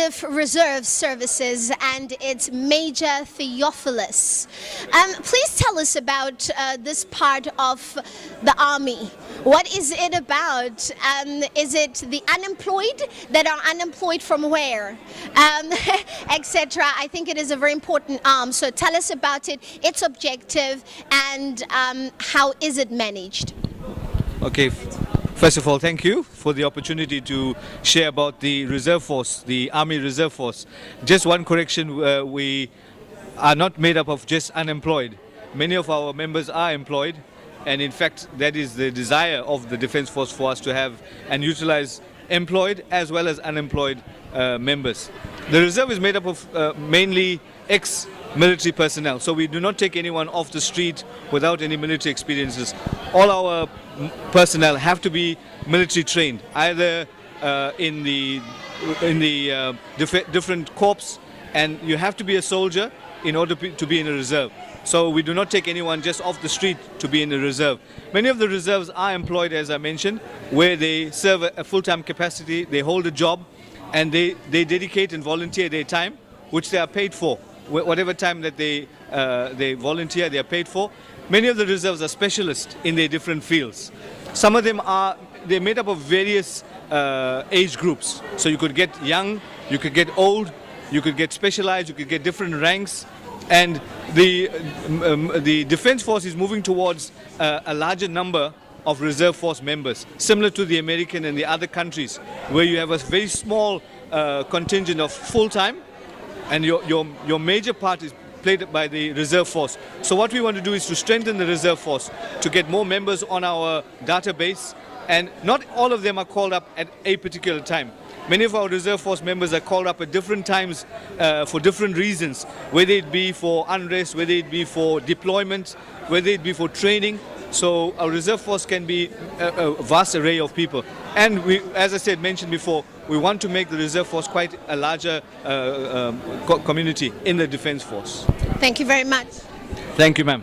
SANDF Reserve Services and its Major Theophilus. Please tell us about this part of the Army. What is it about? Is it the unemployed that are unemployed from where, etc.? I think it is a very important arm. So tell us about it, its objective, and how is it managed? Okay. First of all, thank you for the opportunity to share about the Reserve Force, the Army Reserve Force. Just one correction, we are not made up of just unemployed. Many of our members are employed, and in fact that is the desire of the Defence Force for us to have and utilize employed as well as unemployed members. The reserve is made up of mainly ex-military personnel, so we do not take anyone off the street without any military experiences. All our personnel have to be military trained, either in the different corps, and you have to be a soldier in order to be in a reserve. So we do not take anyone just off the street to be in the reserve. Many of the reserves are employed, as I mentioned, where they serve a full-time capacity, they hold a job, and they dedicate and volunteer their time, which they are paid for. Whatever time that they volunteer, they are paid for. Many of the reserves are specialists in their different fields. Some of them they're made up of various age groups. So you could get young, you could get old, you could get specialized, you could get different ranks. And the Defence Force is moving towards a larger number of Reserve Force members, similar to the American and the other countries, where you have a very small contingent of full-time, and your major part is played by the Reserve Force. So what we want to do is to strengthen the Reserve Force, to get more members on our database, and not all of them are called up at a particular time. Many of our Reserve Force members are called up at different times for different reasons, whether it be for unrest, whether it be for deployment, whether it be for training. So our Reserve Force can be a vast array of people. And we, as I said, mentioned before, we want to make the Reserve Force quite a larger community in the Defence Force. Thank you very much. Thank you, ma'am.